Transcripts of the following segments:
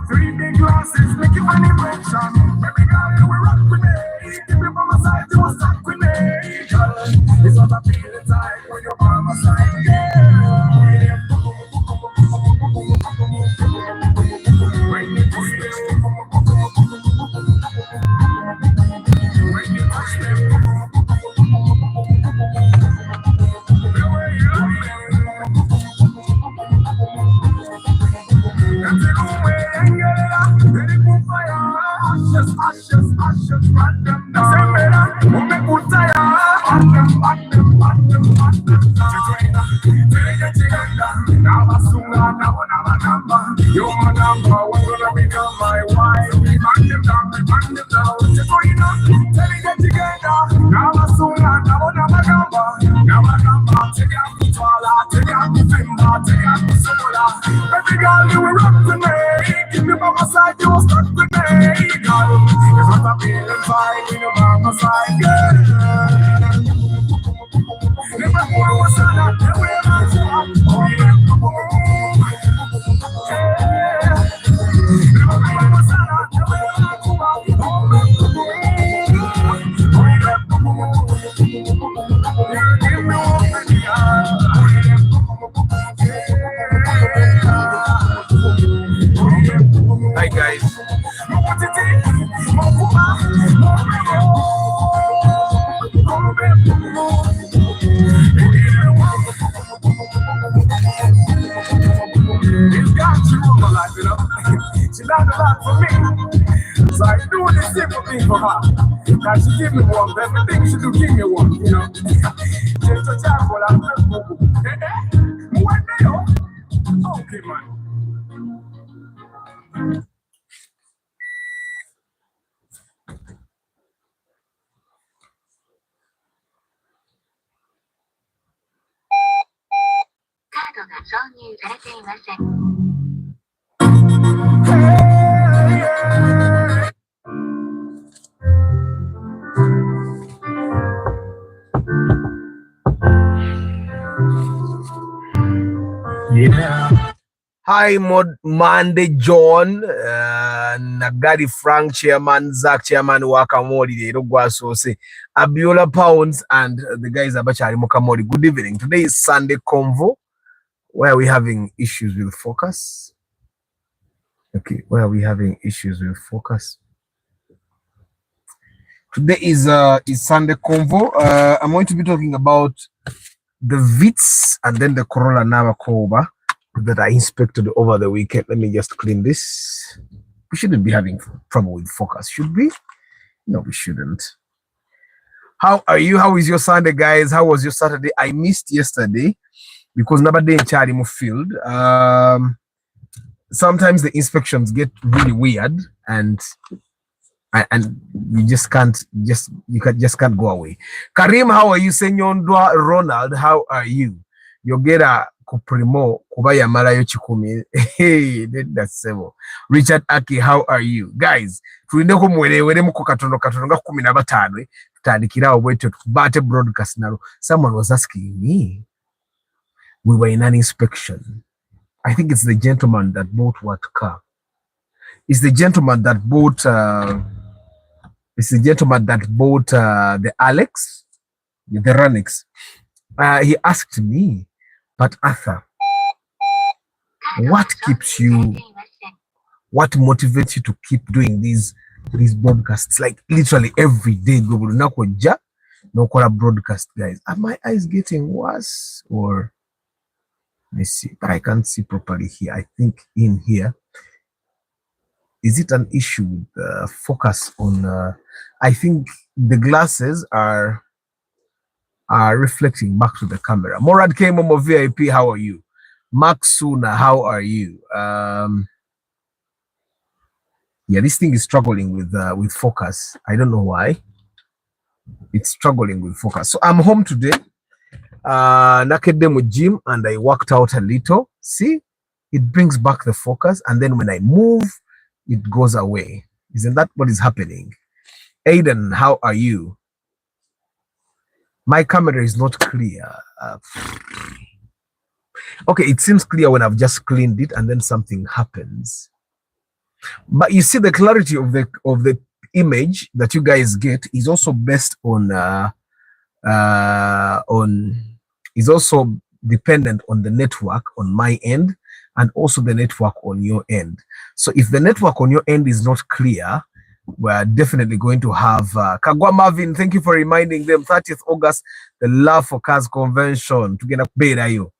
Three big glasses, make you an impression. Baby girl, you will rock with me. If you by my side, you will stuck with me. Girl, it's not a feeling time when you're by my side. Yeah. When you push me, when you touch me, the way you love me. Can't take away and get it up. Let it move fire. Ashes, ashes, ashes, burn them down. Say better, move me put tire. Burn them, burn them, burn them, burn them down. Take it, Uganda. Now I soon, now I number. You're my number, what's gonna become my wife? We burn them down, we burn them down. Take it, Uganda. Now I soon, now I number. Now I number, take out the Corolla, take out the Timber, take out the Sola. Baby girl, you will rock with me. Give me by my side, you will stuck with me. Girl, it's not a feeling fine when you're by my side, girl. Never more was that, the way I talk. Oh, yeah. Never more was that, the way I talk. Give me one for the Hi guys. It's got you on my life, you know. She learned a lot from me. So I do the same thing for her. Because she give me one, everything she do give me one, you know. She's a child for that. Okay, man. Yeah. Hi, Monday John, Nagadi Frank Chairman, Zach Chairman, Wakamori, Rogwasose, Abiola Pounds, and the guys Abachari Mokamori. Good evening. Today is Sunday Convo. Where are we having issues with focus? Okay, where are we having issues with focus? Today is Sunday Convo. I'm going to be talking about the Vitz and then the Corolla Navakoba that I inspected over the weekend. Let me just clean this. We shouldn't be having trouble with focus, should we? No, we shouldn't. How are you? How is your Sunday, guys? How was your Saturday? I missed yesterday because nobody in Charimo field. Sometimes the inspections get really weird and you just can't go away. Karim, how are you? Senyondwa Ronald, how are you? Yogera kuprimo kubaya marayo chikumi. Hey, that's several. Richard Aki, how are you? Guys, tulinde ko mwelewele muko katono nga 15 tutandikira obweto tubate broadcast nalo. Someone was asking me. We were in an inspection. I think it's the gentleman that bought what car? It's the gentleman that bought the Alex, the Ranix. He asked me, but Arthur, what motivates you to keep doing these broadcasts? Like literally every day, no broadcast, guys. Are my eyes getting worse or? Let's see, but I can't see properly here. I think in here. Is it an issue with focus on? I think the glasses are reflecting back to the camera. Morad K Momo VIP, how are you? Max Suna, how are you? Yeah, this thing is struggling with focus. I don't know why. It's struggling with focus. So I'm home today. Nakedemo gym and I worked out a little. See, it brings back the focus, and then when I move, it goes away. Isn't that what is happening? Aiden, how are you? My camera is not clear. Okay, it seems clear when I've just cleaned it and then something happens. But you see, the clarity of the image that you guys get is also based on is also dependent on the network on my end and also the network on your end. So if the network on your end is not clear, we're definitely going to have Kagwa Marvin. Thank you for reminding them. 30th August, the Love for Cars Convention. Tugenda kubeerayo.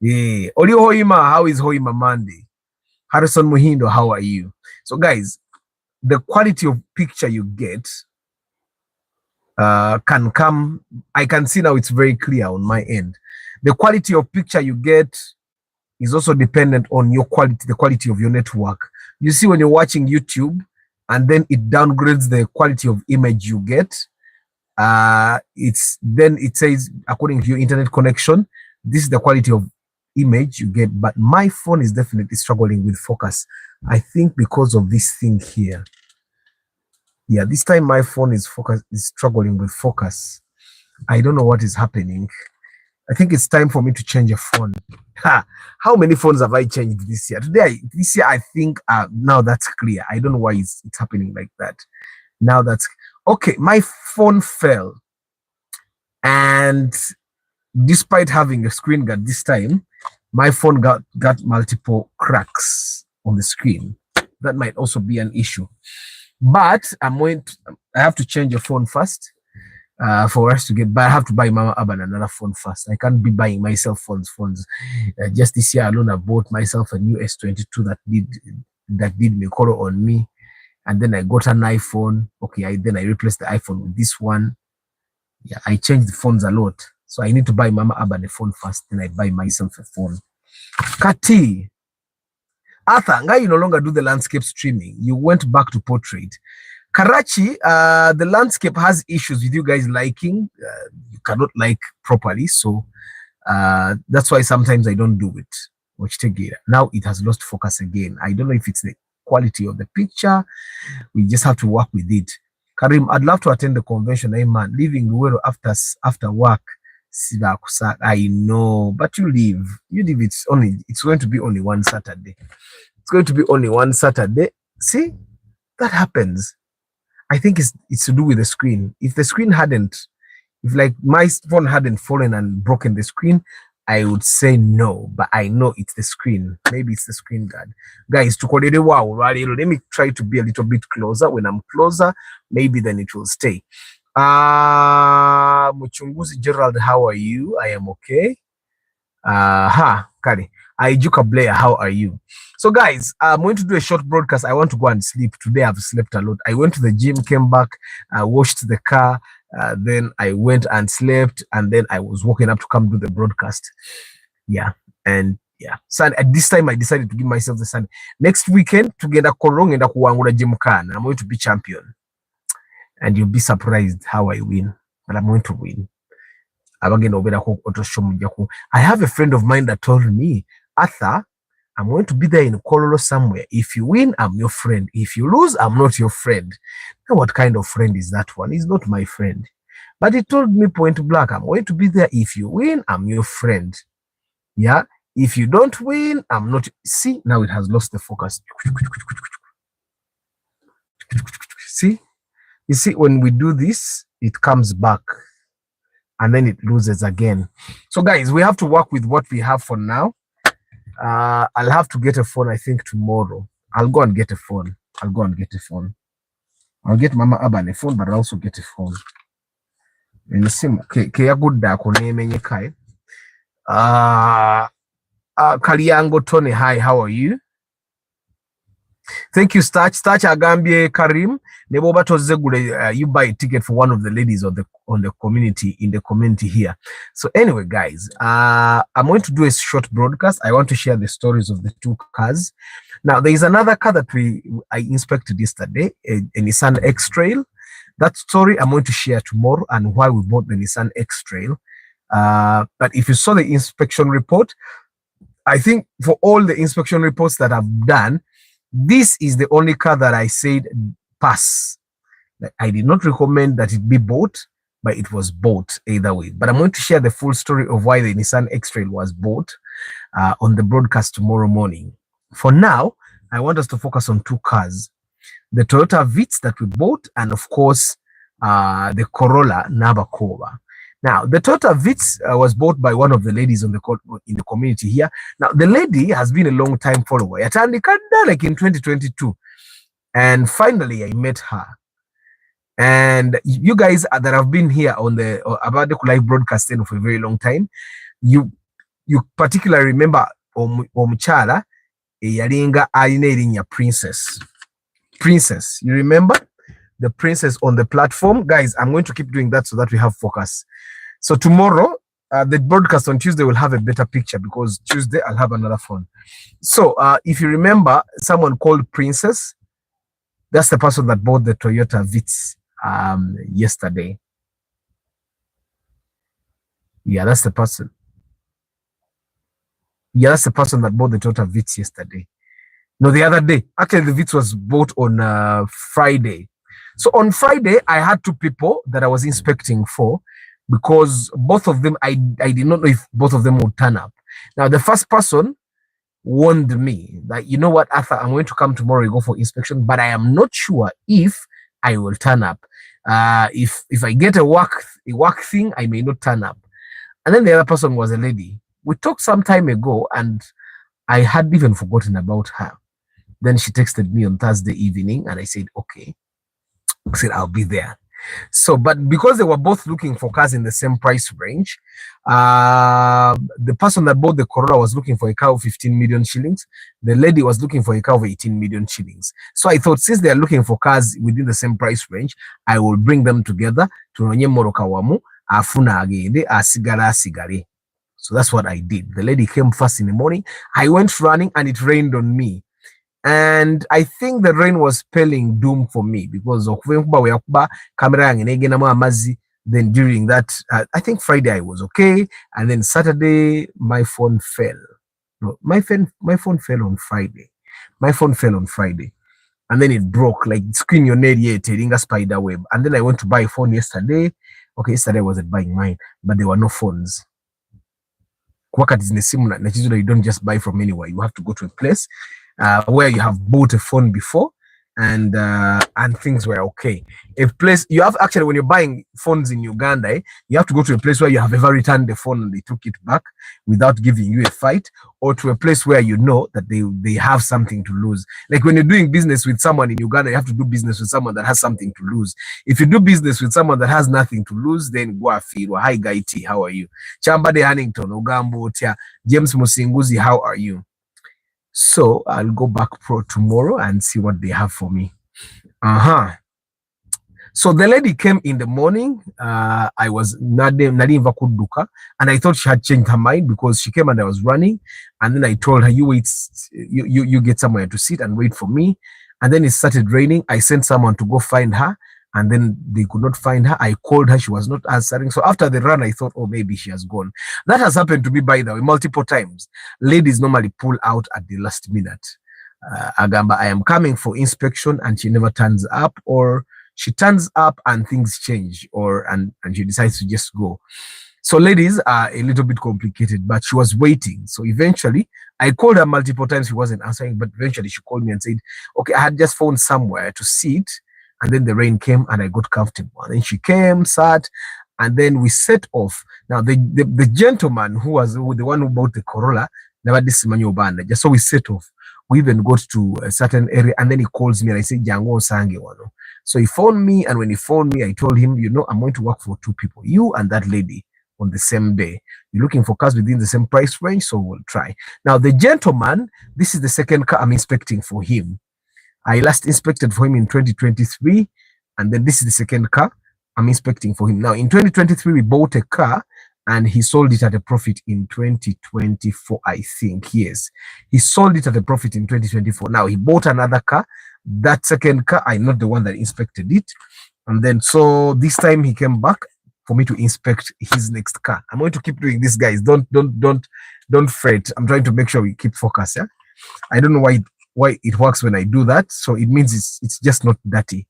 Yeah. Oli Hoima, how is Hoima Monday? Harrison Muhindo, how are you? So guys, the quality of picture you get can come. I can see now it's very clear on my end. The quality of picture you get is also dependent on your quality, the quality of your network. You see, when you're watching YouTube and then it downgrades the quality of image you get, it says according to your internet connection, this is the quality of image you get. But my phone is definitely struggling with focus. I think because of this thing here. Yeah, this time my phone is struggling with focus. I don't know what is happening. I think it's time for me to change a phone. How many phones have I changed this year? This year, I think now that's clear. I don't know why it's happening like that. Now that's okay. My phone fell, and despite having a screen guard this time, my phone got multiple cracks on the screen. That might also be an issue. But I have to change a phone first. For us to get by, I have to buy Mama Aban another phone first. I can't be buying myself phones. Just this year alone, I bought myself a new S22 that did me color on me, and then I got an iPhone. Okay, then I replaced the iPhone with this one. Yeah, I changed the phones a lot, so I need to buy Mama Aban a phone first. Then I buy myself a phone. Kati, Arthur, now you no longer do the landscape streaming. You went back to portrait. Karachi, the landscape has issues with you guys liking. You cannot like properly, so that's why sometimes I don't do it. Watch together. Now it has lost focus again. I don't know if it's the quality of the picture. We just have to work with it. Karim, I'd love to attend the convention. Hey man, leaving Luwero after work. I know, but you leave. It's going to be only one Saturday. It's going to be only one Saturday. See, that happens. I think it's to do with the screen. If the screen if like my phone hadn't fallen and broken the screen, I would say no, but I know it's the screen. Maybe it's the screen guard. Guys, let me try to be a little bit closer. When I'm closer, maybe then it will stay. Muchunguzi Gerald, how are you? I am okay. Kari. Ijuka Blair, how are you? So guys, I'm going to do a short broadcast. I want to go and sleep. Today I've slept a lot. I went to the gym, came back, washed the car, then I went and slept, and then I was waking up to come do the broadcast. Yeah, and yeah. So at this time I decided to give myself the Sunday. Next weekend, together Korong and Akuangura Gym Khan. I'm going to be champion. And you'll be surprised how I win. But I'm going to win. I have a friend of mine that told me, Arthur, I'm going to be there in Corolla somewhere. If you win, I'm your friend. If you lose, I'm not your friend. Now, what kind of friend is that one? He's not my friend. But he told me point blank, I'm going to be there. If you win, I'm your friend. Yeah. If you don't win, I'm not. See, now it has lost the focus. See? You see, when we do this, it comes back. And then it loses again. So guys, we have to work with what we have for now. I'll have to get a phone, I think, tomorrow. I'll go and get a phone. I'll get Mama Aban a phone, but I'll also get a phone. And the same, Kaliango Tony, hi, how are you? Thank you, Starch Agambie Karim. You buy a ticket for one of the ladies in the community here. So anyway, guys, I'm going to do a short broadcast. I want to share the stories of the two cars. Now, there is another car that I inspected yesterday, a Nissan X-Trail. That story I'm going to share tomorrow and why we bought the Nissan X-Trail. But if you saw the inspection report, I think for all the inspection reports that I've done, this is the only car that I said pass. Like, I did not recommend that it be bought, but it was bought either way. But I'm going to share the full story of why the Nissan X-Trail was bought on the broadcast tomorrow morning. For now, I want us to focus on two cars, the Toyota Vitz that we bought, and of course, the Corolla Nabakova. Now, the Toyota Vitz was bought by one of the ladies in the community here. Now, the lady has been a long time follower. Yatandikanda like in 2022. And finally, I met her. And you guys that have been here on the about the live broadcasting for a very long time, you particularly remember Omuchala Yalinga Alinerinya Princess. Princess, you remember the princess on the platform? Guys, I'm going to keep doing that so that we have focus. So tomorrow, the broadcast on Tuesday will have a better picture because Tuesday I'll have another phone. So if you remember someone called Princess, that's the person that bought the Toyota Vitz yesterday. Yeah, that's the person. Yeah, that's the person that bought the Toyota Vitz yesterday. No, the other day. Actually, the Vitz was bought on Friday. So on Friday, I had two people that I was inspecting for because both of them, I did not know if both of them would turn up. Now, the first person warned me that, you know what, Arthur, I'm going to come tomorrow and go for inspection, but I am not sure if I will turn up. If I get a work thing, I may not turn up. And then the other person was a lady. We talked some time ago and I had even forgotten about her. Then she texted me on Thursday evening and I said, okay. I said, I'll be there. So, but because they were both looking for cars in the same price range, the person that bought the Corolla was looking for a car of 15 million shillings. The lady was looking for a car of 18 million shillings. So I thought, since they are looking for cars within the same price range, I will bring them together to Morokawamu, Afuna Agede, Asigara Sigare. So that's what I did. The lady came first in the morning. I went running and it rained on me. And I think the rain was spelling doom for me because then during that, I think Friday I was okay. And then Saturday, my phone fell. No, my phone fell on Friday. My phone fell on Friday. And then it broke, like screen your nail yet, a spider web. And then I went to buy a phone yesterday. Okay, yesterday I wasn't buying mine, but there were no phones. You don't just buy from anywhere. You have to go to a place where you have bought a phone before and things were okay. A place you have actually, when you're buying phones in Uganda, you have to go to a place where you have ever returned the phone and they took it back without giving you a fight, or to a place where you know that they have something to lose. Like when you're doing business with someone in Uganda, you have to do business with someone that has something to lose. If you do business with someone that has nothing to lose, then go afirwa. Hi Gaiti, how are you? Chambade Hannington, Ogambo Tia, James Musinguzi, how are you? So I'll go back pro tomorrow and see what they have for me. So the lady came in the morning. I was Nadiva Kuduka, and I thought she had changed her mind because she came and I was running. And then I told her, you wait, you get somewhere to sit and wait for me. And then it started raining. I sent someone to go find her. And then they could not find her. I called her. She was not answering. So after the run, I thought, oh, maybe she has gone. That has happened to me, by the way, multiple times. Ladies normally pull out at the last minute. Agamba, I am coming for inspection, and she never turns up, or she turns up and things change, and she decides to just go. So ladies are a little bit complicated, but she was waiting. So eventually, I called her multiple times. She wasn't answering, but eventually she called me and said, okay, I had just found somewhere to sit. And then the rain came and I got comfortable. And then she came, sat, and then we set off. Now, the gentleman who was the one who bought the Corolla, never this Uganda. Just so we set off. We even got to a certain area, and then he calls me and I said, Jango Sange Wano. So he phoned me, and when he phoned me, I told him, you know, I'm going to work for two people, you and that lady, on the same day. You're looking for cars within the same price range, so we'll try. Now, the gentleman, this is the second car I'm inspecting for him. I last inspected for him in 2023, and then this is the second car I'm inspecting for him. Now, in 2023, we bought a car, and he sold it at a profit in 2024, I think. Yes, he sold it at a profit in 2024. Now, he bought another car. That second car, I'm not the one that inspected it. And then, so this time he came back for me to inspect his next car. I'm going to keep doing this, guys. Don't fret. I'm trying to make sure we keep focus. Yeah, I don't know why it works when I do that. So it means it's just not dirty.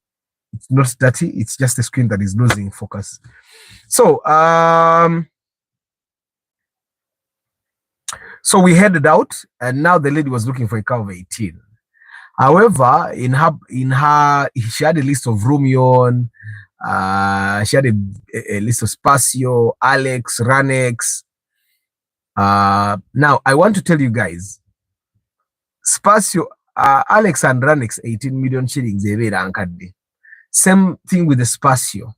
It's not dirty. It's just the screen that is losing focus. So, so we headed out, and now the lady was looking for a car of 18. However, in her, she had a list of Rumion, she had a list of Spacio, Alex, Ranex. Now I want to tell you guys, Spacio, Alex and Ranex, 18 million shillings, same thing with the Spacio,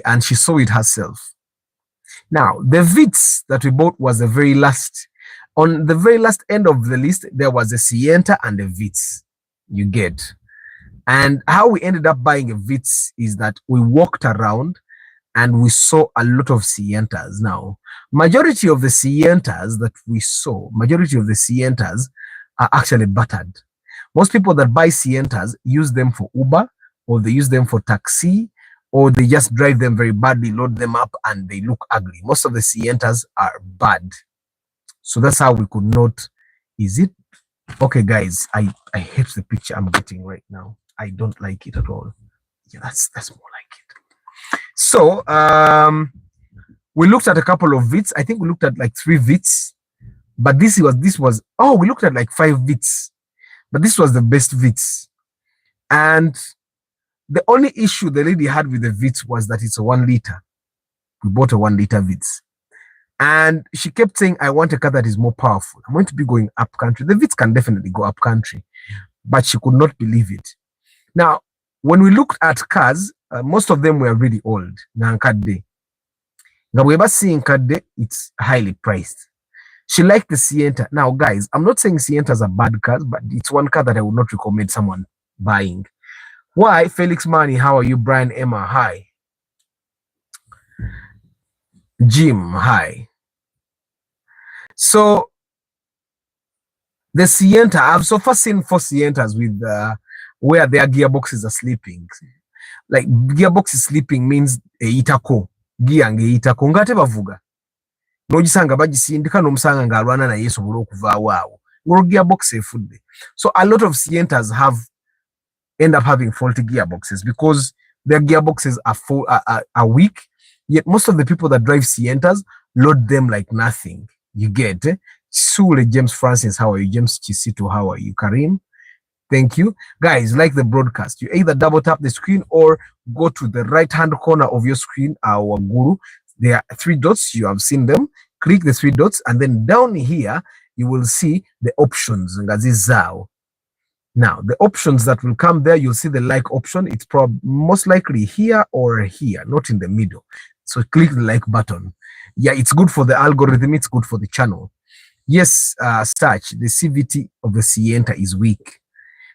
and she saw it herself. Now, the Vitz that we bought was the very last. On the very last end of the list, there was a Sienta and a Vitz. You get. And how we ended up buying a Vitz is that we walked around and we saw a lot of Sientas. Now, majority of the Sientas that we saw, are actually battered. Most people that buy Sientas use them for Uber, or they use them for taxi, or they just drive them very badly, load them up, and they look ugly. Most of the Sientas are bad. So that's how we could note, is it? Okay, guys, I hate the picture I'm getting right now. I don't like it at all. Yeah, that's more like it. So we looked at a couple of Vitz. I think we looked at like 3 Vitz, but this was we looked at like 5 Vitz, but this was the best Vitz. And the only issue the lady had with the Vitz was that it's a 1 liter. We bought a 1 liter Vitz. And she kept saying, I want a car that is more powerful. I'm going to be going up country. The Vitz can definitely go up country, but she could not believe it. Now, when we looked at cars, most of them were really old. Seeing it's highly priced. She liked the Sienta. Now, guys, I'm not saying Sientas are bad cars, but it's one car that I would not recommend someone buying. Why? Felix Manny, how are you? Brian Emma, hi. Jim, hi. So the Sienta, I've so far seen 4 Sientas with where their gearboxes are sleeping. Like gearbox is sleeping means itako gear itako ngate bavuga nogisanga bagisindika nomusanga ngalwana na yeso bulo okuva waawo ngoro gearbox efudde. So a lot of Sientas end up having faulty gearboxes because their gearboxes are weak. Yet most of the people that drive Sientas load them like nothing. You get Sule, James Francis, how are you? James Chisito, how are you? Karim, thank you. Guys, like the broadcast. You either double tap the screen or go to the right-hand corner of your screen, our guru. There are 3 dots. You have seen them. Click the 3 dots, and then down here, you will see the options. Now, the options that will come there, you'll see the like option. It's most likely here or here, not in the middle. So click the like button. Yeah, it's good for the algorithm. It's good for the channel. Yes, Starch, the CVT of the Sienta is weak.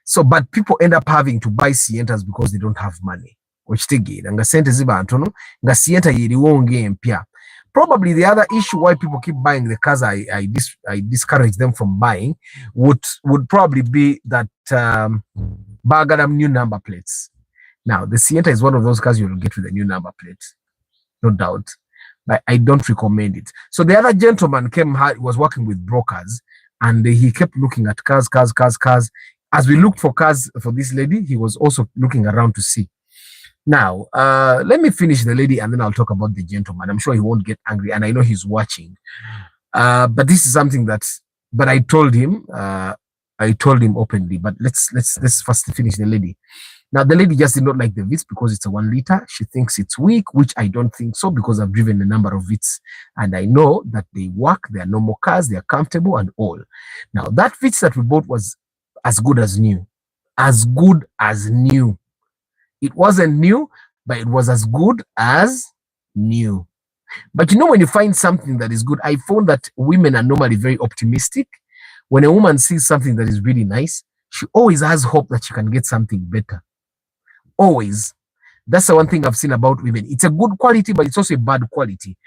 So, but people end up having to buy Sientas because they don't have money. Probably the other issue why people keep buying the cars I discourage them from buying would probably be that Bagadam new number plates. Now, the Sienta is one of those cars you'll get with a new number plate, no doubt. But I don't recommend it. So the other gentleman was working with brokers, and he kept looking at cars. As we looked for cars for this lady, he was also looking around to see. Now, let me finish the lady and then I'll talk about the gentleman. I'm sure he won't get angry, and I know he's watching. But this is something but I told him openly. But let's first finish the lady. Now, the lady just did not like the Vitz because it's a 1 liter. She thinks it's weak, which I don't think so because I've driven a number of Vitz and I know that they work. They are normal cars. They are comfortable and all. Now, that Vitz that we bought was as good as new. As good as new. It wasn't new, but it was as good as new. But you know, when you find something that is good, I found that women are normally very optimistic. When a woman sees something that is really nice, she always has hope that she can get something better. Always. That's the one thing I've seen about women. It's a good quality, but it's also a bad quality.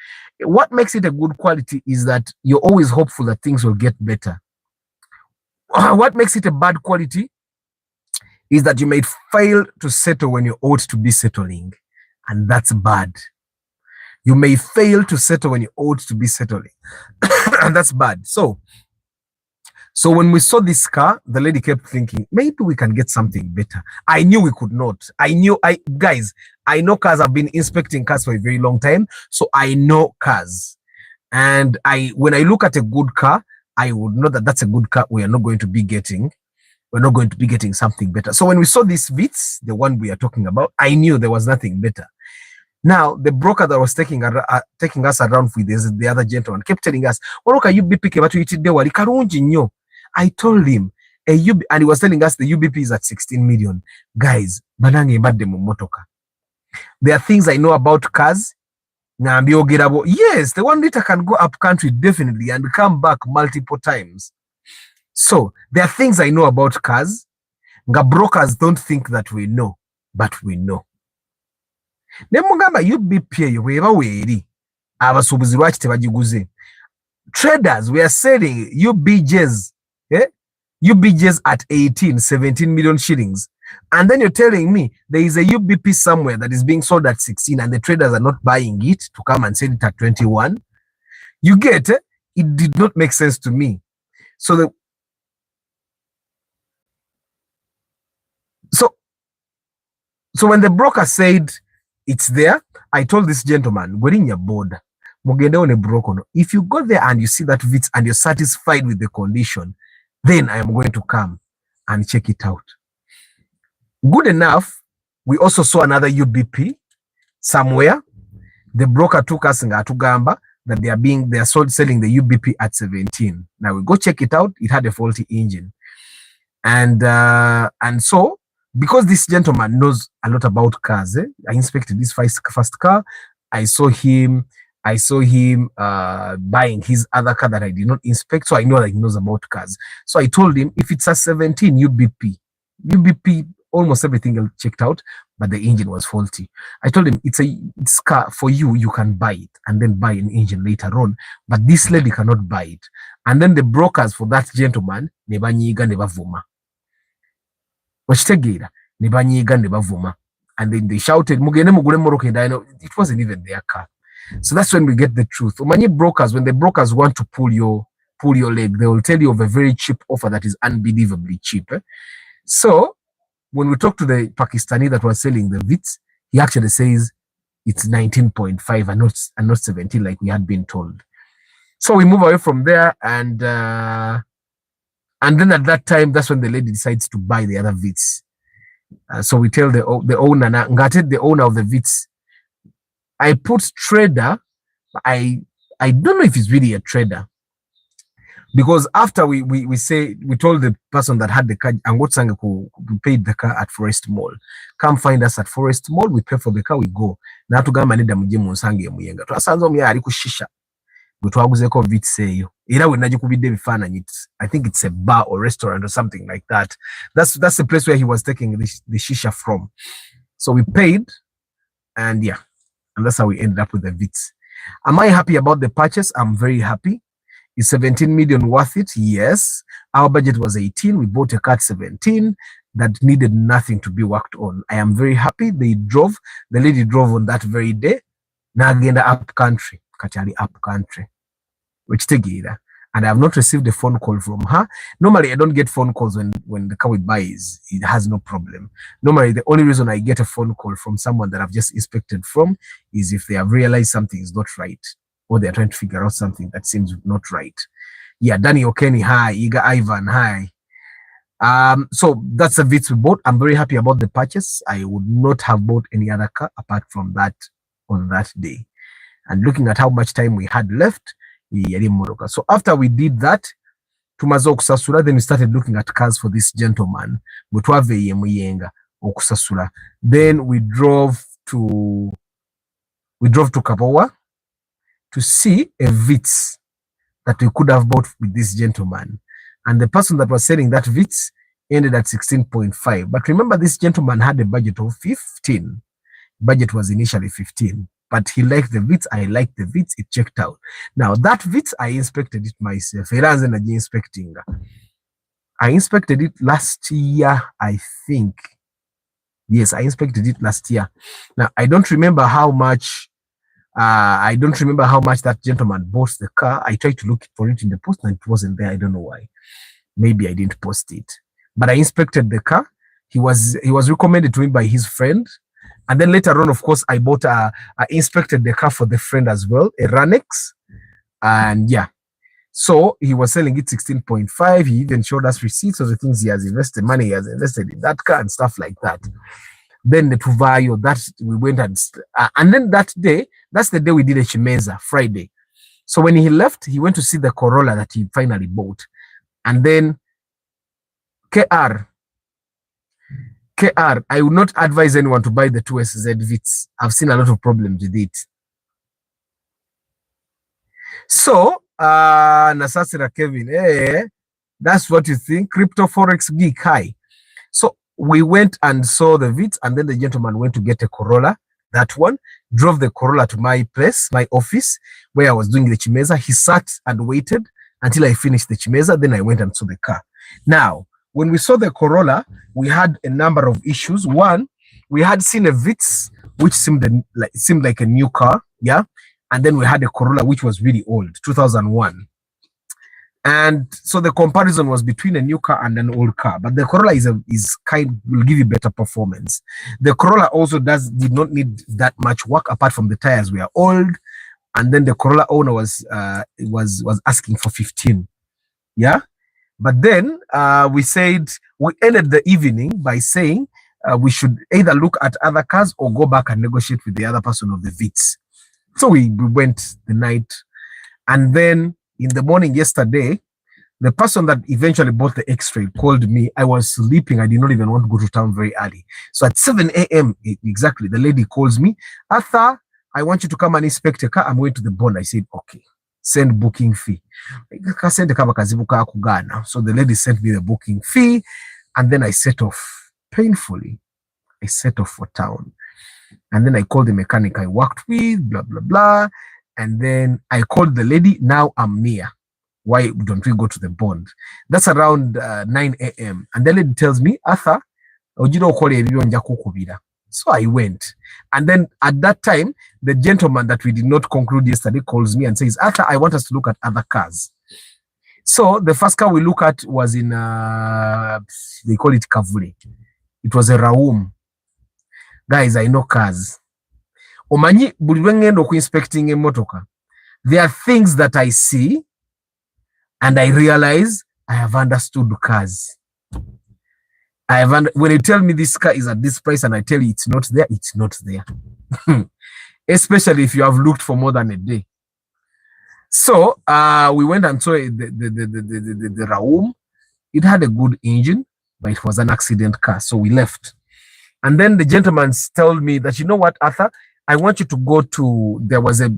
What makes it a good quality is that you're always hopeful that things will get better. What makes it a bad quality is that you may fail to settle when you ought to be settling. And that's bad. You may fail to settle when you ought to be settling. And that's bad. So, So when we saw this car, the lady kept thinking, maybe we can get something better. I knew we could not. I know cars. I've been inspecting cars for a very long time. So I know cars. And when I look at a good car, I would know that that's a good car. We're not going to be getting something better. So when we saw this Vitz, the one we are talking about, I knew there was nothing better. Now, the broker that was taking us around with the other gentleman kept telling us, I told him, and he was telling us the UBP is at 16 million. Guys, there are things I know about cars. Yes, the 1 liter can go up country definitely and come back multiple times. So there are things I know about cars. Brokers don't think that we know, but we know. Traders, we are selling UBJs, UBJs at 18, 17 million shillings. And then you're telling me there is a UBP somewhere that is being sold at 16 and the traders are not buying it to come and sell it at 21. You get it? It did not make sense to me. So when the broker said it's there, I told this gentleman, go in your board. If you go there and you see that Vitz and you're satisfied with the condition, then I am going to come and check it out. Good enough, we also saw another UBP somewhere. The broker took us in Uganda that they are selling the UBP at 17. Now we go check it out. It had a faulty engine. And so, because this gentleman knows a lot about cars, I inspected this first car. I saw him buying his other car that I did not inspect, so I know that he knows about cars. So I told him, if it's a 17 UBP, almost everything else checked out, but the engine was faulty. I told him, it's car for you, you can buy it and then buy an engine later on, but this lady cannot buy it. And then the brokers for that gentleman, nebanyiga nebavuma. And then they shouted, it wasn't even their car. So that's when we get the truth. Many brokers, when the brokers want to pull your leg, they will tell you of a very cheap offer that is unbelievably cheap. So when we talk to the Pakistani that was selling the Vitz, he actually says it's 19.5 and not 17 like we had been told. So we move away from there, and then at that time, that's when the lady decides to buy the other Vitz. So we tell the owner, the owner of the Vitz, I put trader. I don't know if it's really a trader, because after we told the person that had the car, and we paid the car at Forest Mall. Come find us at Forest Mall. We pay for the car. We go. Na tugamba nida muje munsange muyenga. Twasanze omuya ali kushisha. Butwaguzeko Vitz eyo. Era we najikubidde bifaananyi. I think it's a bar or restaurant or something like that. That's the place where he was taking the shisha from. So we paid, and yeah. And that's how we ended up with the Vitz. Am I happy about the purchase? I'm very happy. Is 17 million worth it? Yes. Our budget was 18. We bought a car at 17 that needed nothing to be worked on. I am very happy. The lady drove on that very day. Nagenda up country. Kachali up country. Which tegira. And I have not received a phone call from her. Normally, I don't get phone calls when the car we buy it has no problem. Normally, the only reason I get a phone call from someone that I've just inspected from is if they have realized something is not right, or they're trying to figure out something that seems not right. Yeah, Danny Okeni, hi. Iga Ivan, hi. So that's a Vitz we bought. I'm very happy about the purchase. I would not have bought any other car apart from that on that day. And looking at how much time we had left, so after we did that, tumaze okusasula, then we started looking at cars for this gentleman. Then we drove to Kapowa to see a Vitz that we could have bought with this gentleman. And the person that was selling that Vitz ended at 16.5. But remember, this gentleman had a budget of 15. Budget was initially 15. But he liked the Vitz. I liked the Vitz. It checked out. Now, that Vitz, I inspected it myself. I inspected it last year, I think. Yes, I inspected it last year. Now, I don't remember how much that gentleman bought the car. I tried to look for it in the post and it wasn't there. I don't know why. Maybe I didn't post it, but I inspected the car. He was recommended to me by his friend. And then later on, of course, I inspected the car for the friend as well, a Ranex. And yeah, so he was selling it 16.5. He even showed us receipts of the things he has invested, money he has invested in that car and stuff like that. Then the Tuvayo, that we went and then that day, that's the day we did a Chimeza, Friday. So when he left, he went to see the Corolla that he finally bought. And then KR, I would not advise anyone to buy the 2SZ Vitz. I've seen a lot of problems with it. So, Nasasira Kevin, that's what you think. Crypto Forex geek, hi. So we went and saw the Vitz, and then the gentleman went to get a Corolla, that one, drove the Corolla to my place, my office, where I was doing the Chimeza. He sat and waited until I finished the Chimeza. Then I went and saw the car. Now, when we saw the Corolla, we had a number of issues. One, we had seen a Vitz, which seemed like a new car, yeah? And then we had a Corolla, which was really old, 2001. And so the comparison was between a new car and an old car. But the Corolla will give you better performance. The Corolla also did not need that much work apart from the tires were old. And then the Corolla owner was asking for 15. Yeah? But then we ended the evening by saying we should either look at other cars or go back and negotiate with the other person of the Vitz. So we went the night. And then in the morning yesterday, the person that eventually bought the X-Ray called me. I was sleeping. I did not even want to go to town very early. So at 7 a.m. exactly, the lady calls me. Arthur, I want you to come and inspect a car. I'm going to the bond. I said, okay. Send booking fee. So the lady sent me the booking fee, and then I set off painfully. I set off for town. And then I called the mechanic I worked with, blah, blah, blah. And then I called the lady. Now I'm near. Why don't we go to the bond? That's around 9 a.m. And the lady tells me, Arthur, so I went. And then at that time, the gentleman that we did not conclude yesterday calls me and says, Arthur, I want us to look at other cars. So the first car we look at was in, they call it Kavule. It was a Raum. Guys, I know cars. Omanyi, bulwengendo inspecting a motoka. There are things that I see and I realize I have understood cars. When you tell me this car is at this price and I tell you it's not there, it's not there. Especially if you have looked for more than a day. So we went and saw the Raum. It had a good engine, but it was an accident car. So we left. And then the gentleman told me that, you know what, Arthur, I want you to go to, there's a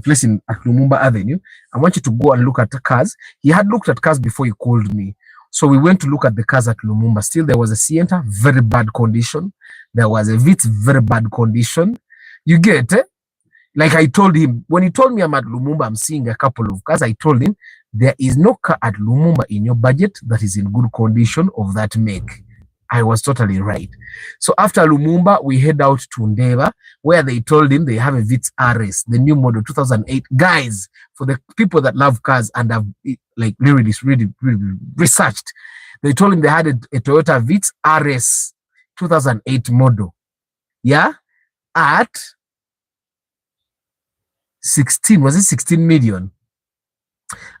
place in Lumumba Avenue. I want you to go and look at the cars. He had looked at cars before he called me. So we went to look at the cars at Lumumba. Still, there was a Sienta, very bad condition. There was a Vitz, very bad condition. You get it? Like I told him, when he told me I'm at Lumumba, I'm seeing a couple of cars. I told him, there is no car at Lumumba in your budget that is in good condition of that make. I was totally right. So after Lumumba, we head out to Ndeba, where they told him they have a Vitz RS, the new model 2008. Guys, for the people that love cars and have like really researched, they told him they had a Toyota Vitz RS 2008 model. Yeah? At 16, was it 16 million?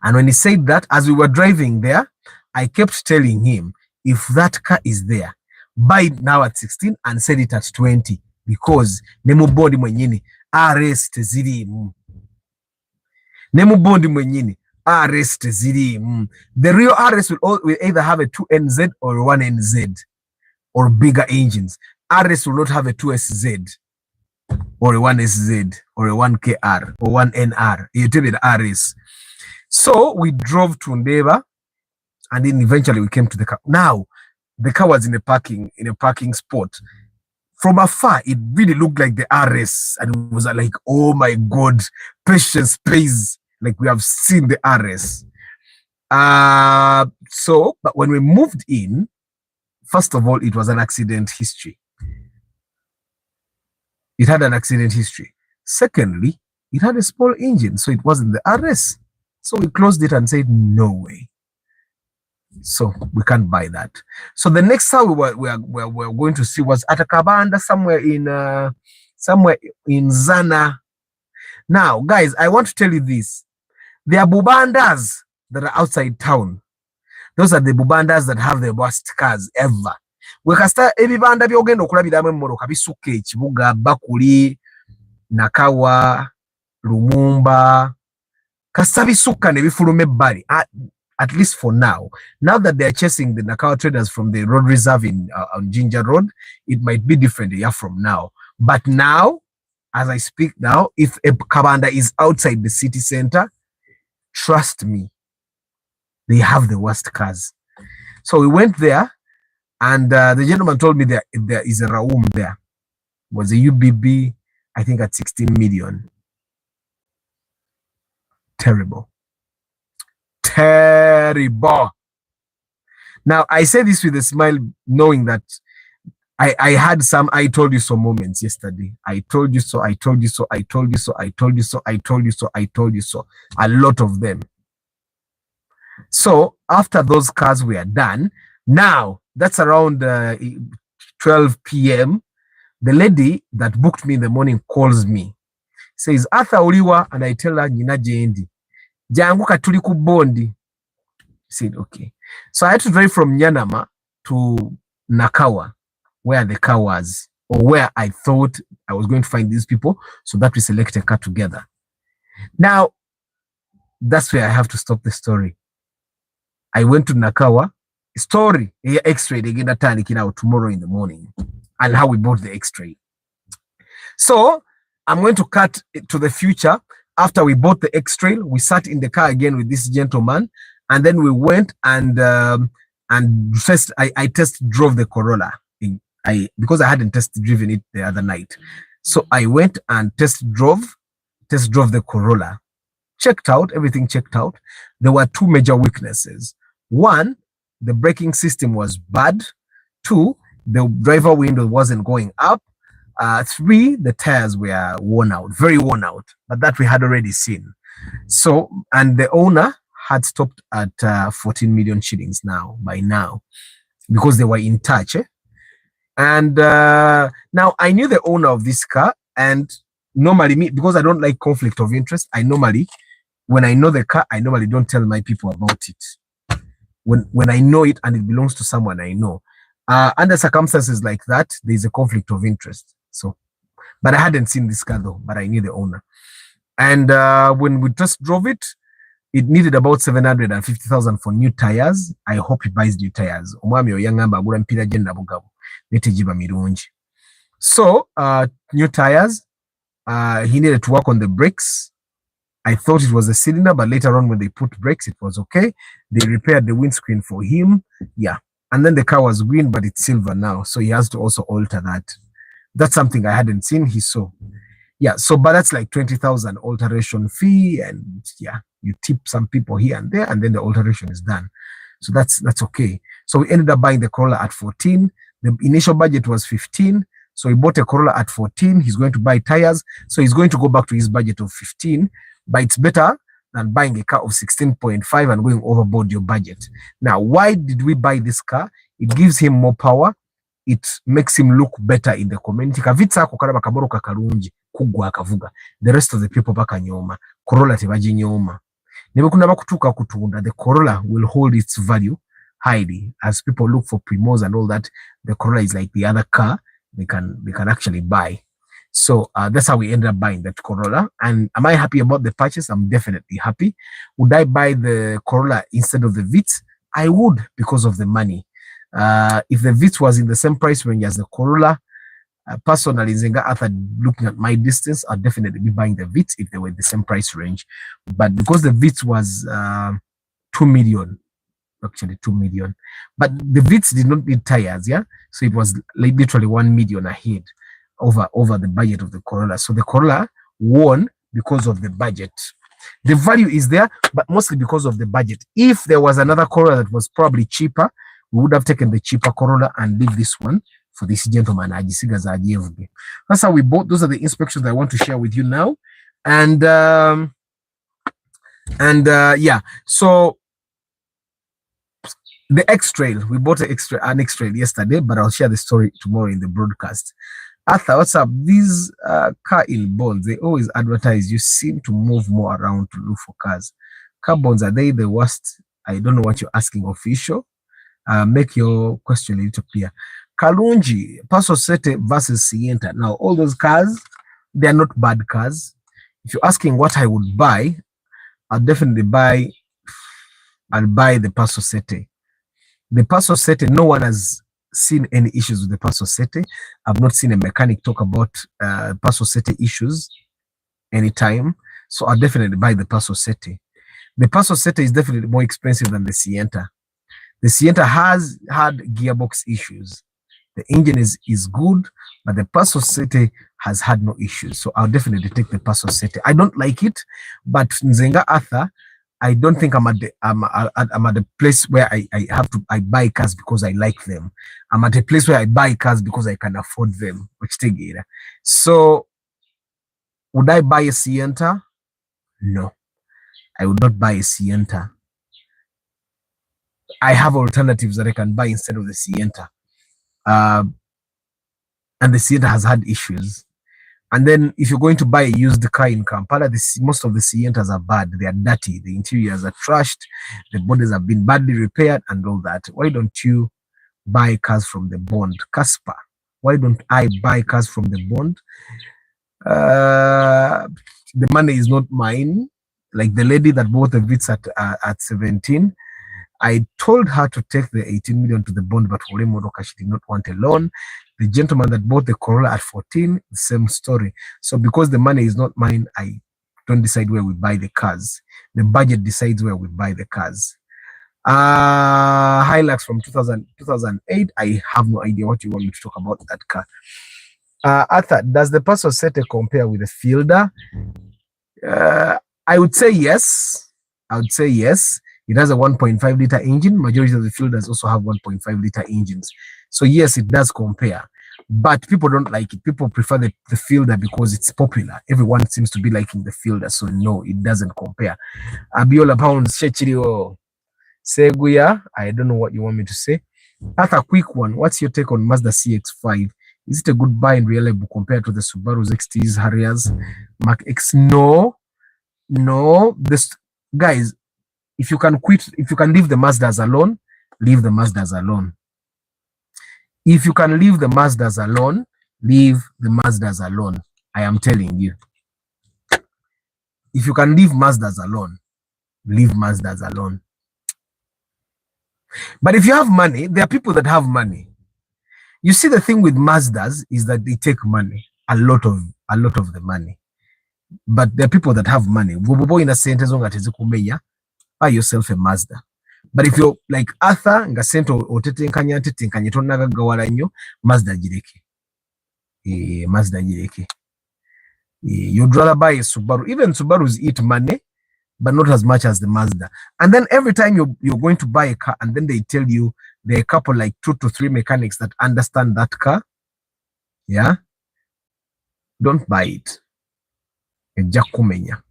And when he said that, as we were driving there, I kept telling him, if that car is there, buy it now at 16 and sell it at 20, because nemubodi mwenyini RS tezirimu. Nemubodi mwenyini RS tezirimu. The real RS will either have a 2NZ or a 1NZ or bigger engines. RS will not have a 2SZ or a 1SZ or a 1KR or 1NR. You tell me the RS. So we drove to Ndeba. And then eventually we came to the car. Now, the car was in a parking spot. From afar, it really looked like the RS. And it was like, oh my God, precious space. Like we have seen the RS. But when we moved in, first of all, it was an accident history. It had an accident history. Secondly, it had a small engine, so it wasn't the RS. So we closed it and said, no way. So we can't buy that. So the next car we were going to see was at a Kabanda somewhere in Zana. Now, guys, I want to tell you this. There are bubandas that are outside town. Those are the bubandas that have the worst cars ever. Wekasta ebibanda byogenda okulabiramu emmoroka bisukka ekibuga Bakuli, Nakawa, Lumumba, kasita bisukka ne bifuluma ebbali. At least for now. Now that they are chasing the Nakawa traders from the road reserve on Ginger Road, it might be different a year from now. But now, as I speak now, if a Kabanda is outside the city center, trust me, they have the worst cars. So we went there, and the gentleman told me there is a Raum there. It was a UBB, I think at 16 million. Terrible. Terrible. Now, I say this with a smile, knowing that I had some I told you so moments yesterday. I told you so, I told you so, I told you so, I told you so, I told you so, I told you so. A lot of them. So after those cars were done, now that's around 12 p.m. The lady that booked me in the morning calls me, says, Arthur Oliwa, and I tell her, Nina Jendi. Jangu katuli ku bondi. Said, okay. So I had to drive from Nyanama to Nakawa, where the car was, or where I thought I was going to find these people, so that we select a car together. Now, that's where I have to stop the story. I went to Nakawa, story, X-ray, they get a turning out tomorrow in the morning, and how we bought the X-ray. So I'm going to cut to the future. After we bought the X-ray, we sat in the car again with this gentleman, and then we went and first I test drove the Corolla. Because I hadn't test driven it the other night. So I went and test drove the Corolla. Checked out, everything checked out. There were two major weaknesses. One, the braking system was bad. Two, the driver window wasn't going up. Three, the tires were worn out, very worn out, but that we had already seen. So, and the owner had stopped at 14 million shillings by now, because they were in touch. And now I knew the owner of this car, and normally because I don't like conflict of interest, when I know the car, I normally don't tell my people about it. When I know it and it belongs to someone I know. Under circumstances like that, there's a conflict of interest. So, but I hadn't seen this car though, but I knew the owner. And when we just drove it, it needed about 750,000 for new tires. I hope he buys new tires. So, new tires. He needed to work on the brakes. I thought it was a cylinder, but later on when they put brakes, it was okay. They repaired the windscreen for him. Yeah. And then the car was green, but it's silver now. So he has to also alter that. That's something I hadn't seen. He saw. Yeah. So, but that's like 20,000 alteration fee. And yeah, you tip some people here and there, and then the alteration is done. So that's okay. So we ended up buying the Corolla at 14. The initial budget was 15. So he bought a Corolla at 14. He's going to buy tires. So he's going to go back to his budget of 15. But it's better than buying a car of 16.5 and going overboard your budget. Now, why did we buy this car? It gives him more power. It makes him look better in the community. Vitz kukaraba kaboro kakarunji kugwa akavuga. The rest of the people baka nyoma. Corolla tebaji nyoma. Nebekunda bakutuka kutunda. The Corolla will hold its value highly. As people look for primos and all that, the Corolla is like the other car they can actually buy. So that's how we ended up buying that Corolla. And am I happy about the purchase? I'm definitely happy. Would I buy the Corolla instead of the Vitz? I would, because of the money. If the Vitz was in the same price range as the Corolla, personally, Zenga, after looking at my distance, I'd definitely be buying the Vitz if they were in the same price range. But because the Vitz was 2 million, actually 2 million, but the Vitz did not need tires, yeah? So it was like literally 1 million ahead over the budget of the Corolla. So the Corolla won because of the budget. The value is there, but mostly because of the budget. If there was another Corolla that was probably cheaper, we would have taken the cheaper Corolla and leave this one for this gentleman. That's how we bought. Those are the inspections I want to share with you now. And yeah, so The X-Trail, we bought an X-Trail yesterday, but I'll share the story tomorrow in the broadcast. Arthur, what's up? These car in bonds, they always advertise you seem to move more around to look for cars. Car bonds, are they the worst? I don't know what you're asking, official. Make your question a little clear. Kalunji, Paso Sete versus Sienta. Now, all those cars, they are not bad cars. If you're asking what I would buy, I'll definitely buy the Paso Sete. The Paso Sete, no one has seen any issues with the Paso Sete. I've not seen a mechanic talk about Paso Sete issues anytime. So I'll definitely buy the Paso Sete. The Paso Sete is definitely more expensive than the Sienta. The Sienta has had gearbox issues. The engine is good, but the Paso Sete has had no issues. So I'll definitely take the Paso Sete. I don't like it, but Nzenga Arthur, I don't think I'm at the place where I buy cars because I like them. I'm at a place where I buy cars because I can afford them. So would I buy a Sienta? No, I would not buy a Sienta. I have alternatives that I can buy instead of the Sienta. And the Sienta has had issues. And then if you're going to buy a used car in Kampala, most of the Sientas are bad. They are dirty. The interiors are trashed. The bodies have been badly repaired and all that. Why don't you buy cars from the bond? Casper, why don't I buy cars from the bond? The money is not mine. Like the lady that bought the Vitz at 17, I told her to take the 18 million to the bond, but for Modoka, she did not want a loan. The gentleman that bought the Corolla at 14, the same story. So because the money is not mine, I don't decide where we buy the cars. The budget decides where we buy the cars. Hilux from 2008, I have no idea what you want me to talk about that car. Arthur, does the Paso Sete compare with the Fielder? I would say yes. It has a 1.5 liter engine. Majority of the Fielders also have 1.5 liter engines. So yes, it does compare. But people don't like it. People prefer the Fielder because it's popular. Everyone seems to be liking the Fielder. So no, it doesn't compare. Abiola Pounds, Shechirio, Seguya, I don't know what you want me to say. That's a quick one. What's your take on Mazda CX-5? Is it a good buy and reliable compared to the Subaru's XTs, Harriers, Mark X? No. This, guys, if you can leave the Mazdas alone, leave the Mazdas alone. If you can leave the Mazdas alone, leave the Mazdas alone. I am telling you. If you can leave Mazdas alone, leave Mazdas alone. But if you have money, there are people that have money. You see, the thing with Mazdas is that they take money, a lot of the money. But there are people that have money. Buy yourself a Mazda. But if you're like Arthur, nga sente otetenkanya tonnagagawala nnyo, Mazda gireke. Mazda gireke. You'd rather buy a Subaru. Even Subarus eat money, but not as much as the Mazda. And then every time you're going to buy a car, and then they tell you there are a couple like 2 to 3 mechanics that understand that car. Yeah. Don't buy it. Jakumenya.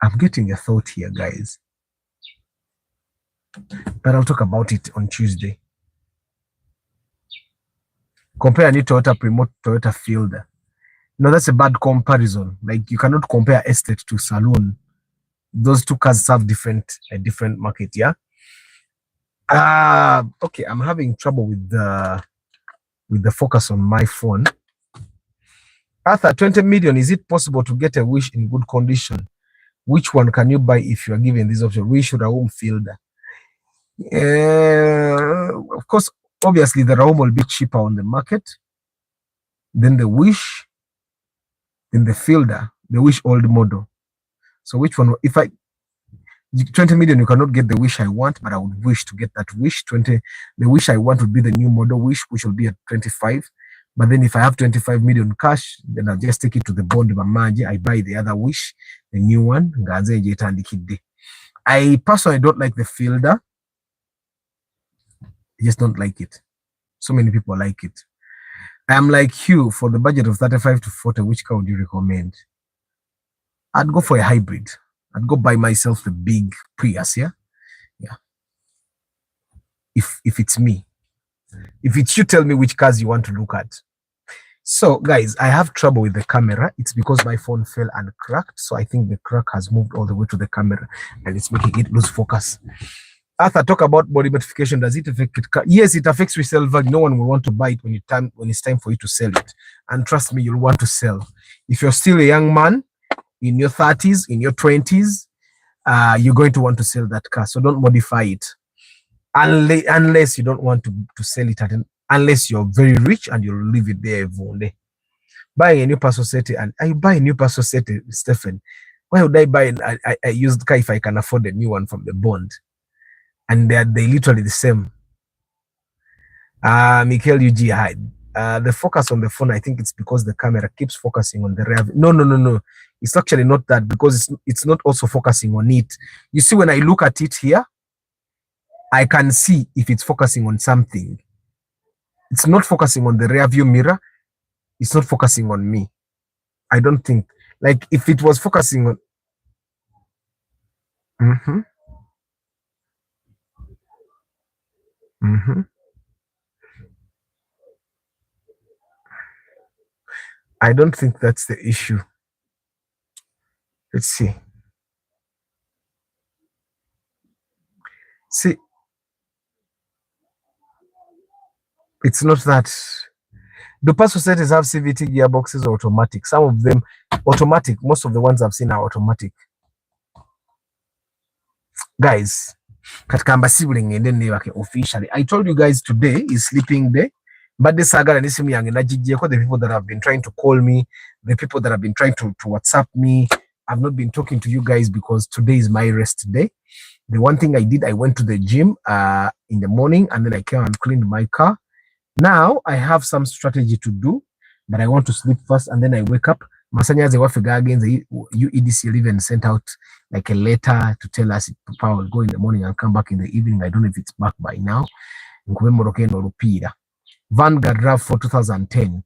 I'm getting a thought here, guys. But I'll talk about it on Tuesday. Compare a new Toyota Primo, Toyota Fielder. No, that's a bad comparison. Like, you cannot compare estate to saloon. Those two cars serve a different market, yeah? Okay, I'm having trouble with the focus on my phone. Arthur, 20 million, is it possible to get a Wish in good condition? Which one can you buy if you are given this option? Wish or Raum Fielder? Of course, obviously the Raum will be cheaper on the market. Then the Wish, then the Fielder, the Wish old model. So which one? If 20 million, you cannot get the Wish I want, but I would wish to get that Wish. The Wish I want would be the new model Wish, which will be at 25. But then if I have 25 million cash, then I'll just take it to the bond Mamaji. I buy the other Wish, the new one. I personally don't like the Fielder. I just don't like it. So many people like it. I am like you, for the budget of 35 to 40, which car would you recommend? I'd go for a hybrid. I'd go buy myself the big Prius, yeah? Yeah. If it's me. If it's you, tell me which cars you want to look at. So, guys, I have trouble with the camera. It's because my phone fell and cracked. So I think the crack has moved all the way to the camera and it's making it lose focus. Arthur, talk about body modification. Does it affect it? Yes, it affects resale value. No one will want to buy it when it's time for you to sell it. And trust me, you'll want to sell. If you're still a young man in your 30s, in your 20s, you're going to want to sell that car. So don't modify it. Unless you don't want to sell it unless you're very rich and you'll leave it there only. Buy a new Society, and I buy a new Society, Stephen. Why would I buy a used car if I can afford a new one from the bond? And they literally the same. Michael UG hide. The focus on the phone, I think it's because the camera keeps focusing on the rear. No. It's actually not that, because it's not also focusing on it. You see, when I look at it here, I can see if it's focusing on something. It's not focusing on the rear view mirror. It's not focusing on me. I don't think. Like, if it was focusing on... I don't think that's the issue. Let's see. See, it's not that. Do Societies have CVT gearboxes or automatic? Some of them automatic. Most of the ones I've seen are automatic. Guys, katika sibling and then officially. I told you guys today is sleeping day. But this saga and the people that have been trying to call me, the people that have been trying to WhatsApp me, I've not been talking to you guys because today is my rest day. The one thing I did, I went to the gym in the morning and then I came and cleaned my car. Now I have some strategy to do, but I want to sleep first and then I wake up. Masanyaze wafiga again, the UEDC even sent out like a letter to tell us if Papa will go in the morning and come back in the evening. I don't know if it's back by now. Vanguard RAV for 2010.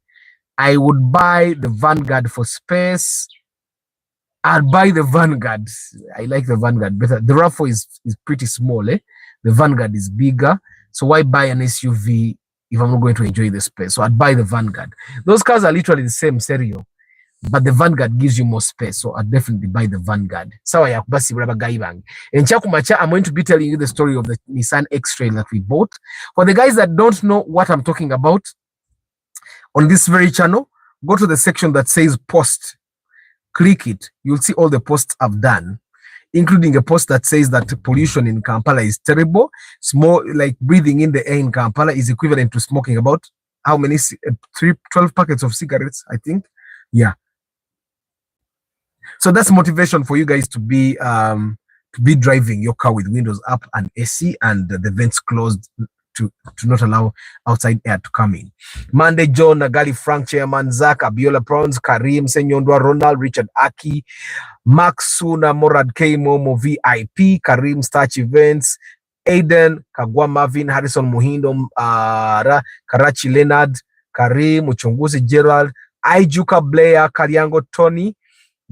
I would buy the Vanguard for space. I'll buy the Vanguard. I like the Vanguard better. The RAV4 is pretty small. The Vanguard is bigger. So why buy an SUV if I'm not going to enjoy the space? So I'd buy the Vanguard. Those cars are literally the same stereo, but the Vanguard gives you more space. So I'd definitely buy the Vanguard. I'm going to be telling you the story of the Nissan X-Trail that we bought. For the guys that don't know what I'm talking about, on this very channel, go to the section that says post. Click it. You'll see all the posts I've done, including a post that says that pollution in Kampala is terrible. Like breathing in the air in Kampala is equivalent to smoking about how many? 12 packets of cigarettes, I think. Yeah. So that's motivation for you guys to be driving your car with windows up and AC and the vents closed to not allow outside air to come in. Monday, John, Nagali, Frank, Chairman, Zach, Abiola Prawns, Karim, Senyondwa, Ronald, Richard Aki, Max Suna, Morad K, Momo, VIP, Karim, Starch Events, Aiden, Kagwa Marvin, Harrison Muhindo, Karachi Leonard, Karim, Uchunguzi Gerald, Ijuka Blair, Kariango Tony,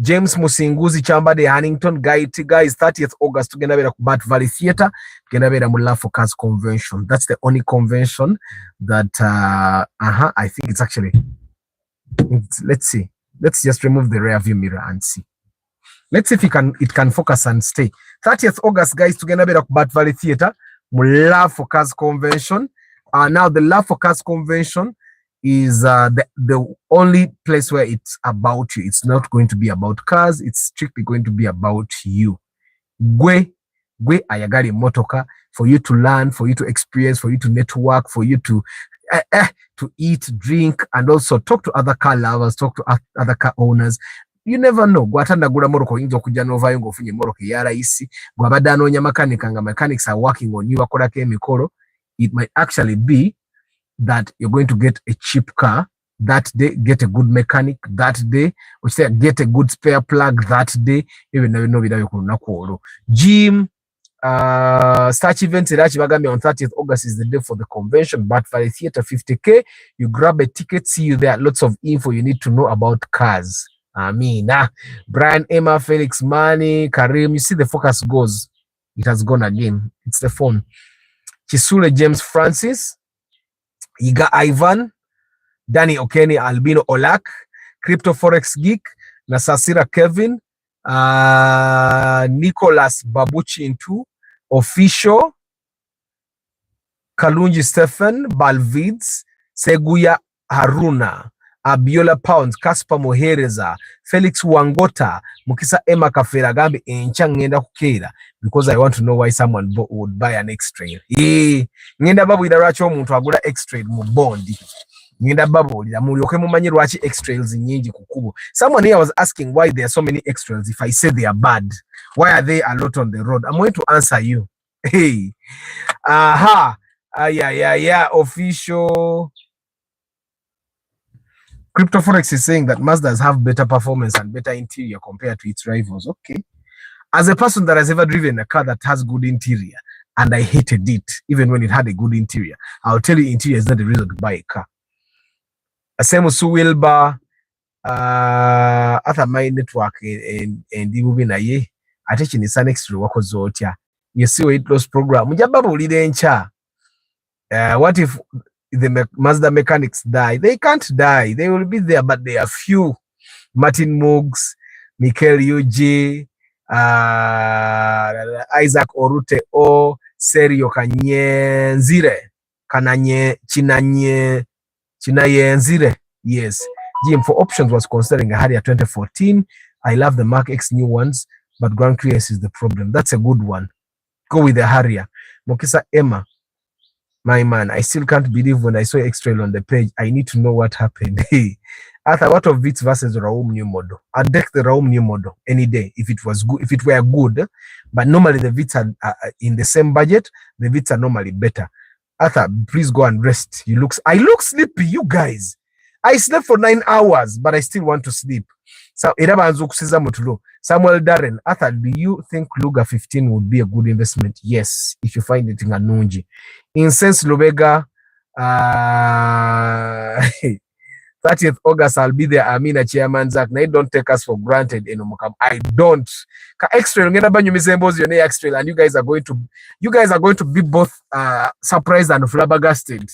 James Musinguzi Chambade Hannington, guys, 30th August, tugenda bera ku Bat Valley Theatre, tugenda bera mu Love for Cars convention. That's the only convention that, I think it's actually, let's see. Let's just remove the rear view mirror and see. Let's see if it can focus and stay. 30th August, guys, tugenda bera ku Bat Valley Theatre, mu Love for Cars convention. Now the Love for Cars convention is the only place where it's about you. It's not going to be about cars. It's strictly going to be about you. Gwe ayagari motoka, for you to learn, for you to experience, for you to network, for you to eat, drink, and also talk to other car lovers, talk to other car owners. You never know. Gwatanda gula moroko inzo kuja nova yongo funye moroko yara isi. Gwabada anonya mechanic anga mechanics are working on you. Wakola ke mikoro. It might actually be that you're going to get a cheap car that day, get a good mechanic that day, or say get a good spare plug that day. Even though you know without gym, Starch events on 30th August is the day for the convention. But for the theater, 50K, you grab a ticket, see you there. Lots of info you need to know about cars. Amina. Brian, Emma, Felix, Mani, Karim. You see the focus goes. It has gone again. It's the phone. Chisule James Francis. Iga Ivan. Danny Okeni, Albino Olak. Crypto Forex Geek. Nasasira Kevin. Nicholas Babuchi Intu. Official. Kalunji Stephen. Balvids. Seguya Haruna. Abiola Pounds, Kaspa Mohereza, Felix Wangota, Mukisa Emma Kafera Gambi encha ngenda kukeera because I want to know why someone would buy an X-Trail. Ngenda babu idaracho omuntu agula X-Trail mu bondi. Ngenda babu ida mulyoke mumanyi lwaki X-Trails nyingi kukubo. Someone here was asking why there are so many X-Trails if I say they are bad. Why are they a lot on the road? I'm going to answer you. Hey. Aha. Yeah. Official. Crypto Forex is saying that Mazdas have better performance and better interior compared to its rivals. Okay. As a person that has ever driven a car that has good interior, and I hated it, even when it had a good interior, I'll tell you interior is not the reason to buy a car. Same Su Wilbur, after my network and the movie na ye, I teach in the Sun Extra work zotia. You see weight loss program. What if the Mazda mechanics die? They can't die. They will be there, but they are few. Martin Moogs, Mikel Yuji, Isaac Orute O, Serio Kanye Nzire, Kananye, Chinaye Nzire. Yes. GM for options was considering a Harrier 2014. I love the Mark X new ones, but Grand Curious is the problem. That's a good one. Go with the Harrier. Mokisa Emma. My man, I still can't believe when I saw X-Trail on the page. I need to know what happened. Hey, Arthur, what of Vitz versus Raum new model? I'd take the Raum new model any day if it was good, if it were good. But normally the Vitz are in the same budget. The Vitz are normally better. Arthur, please go and rest. I look sleepy, you guys. I slept for 9 hours, but I still want to sleep. So Samuel Darren, Arthur, do you think Luga 15 would be a good investment? Yes, if you find it in Anunji. Incense Lubega, 30th August, I'll be there. Amina Chairman Zach. Now, don't take us for granted. I don't. Extra, and you guys are going to be both surprised and flabbergasted.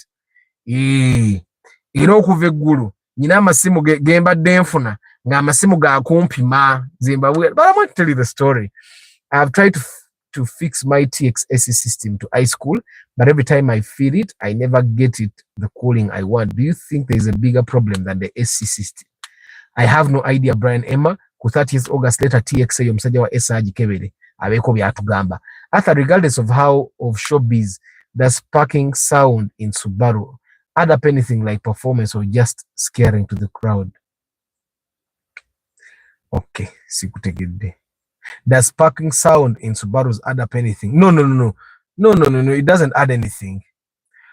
Kuveguru. Nina masimu gemba denfuna. Nga masimu ga kumpima Zimbabwe. But I want to tell you the story. I've tried to fix my TXSC system to iSchool, but every time I feel it, I never get it the cooling I want. Do you think there's a bigger problem than the SC system? I have no idea, Brian Emma. Ku 30th August later TXA yomsaja wa SRG kebele. Abeko byatugamba. Arthur, regardless of how of showbiz, the sparking sound in Subaru add up anything like performance or just scaring to the crowd? Okay, sikutegede. Does sparking sound in Subarus add up anything? No. It doesn't add anything.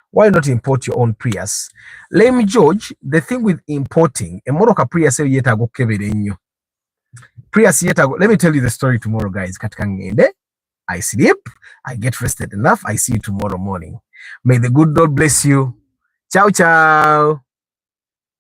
Why not import your own Prius? Lame George, the thing with importing, a Moroka Prius yeta go kebere nyo. Prius yeta go. Let me tell you the story tomorrow, guys. Katikangende. I sleep. I get rested enough. I see you tomorrow morning. May the good Lord bless you. Ciao, ciao.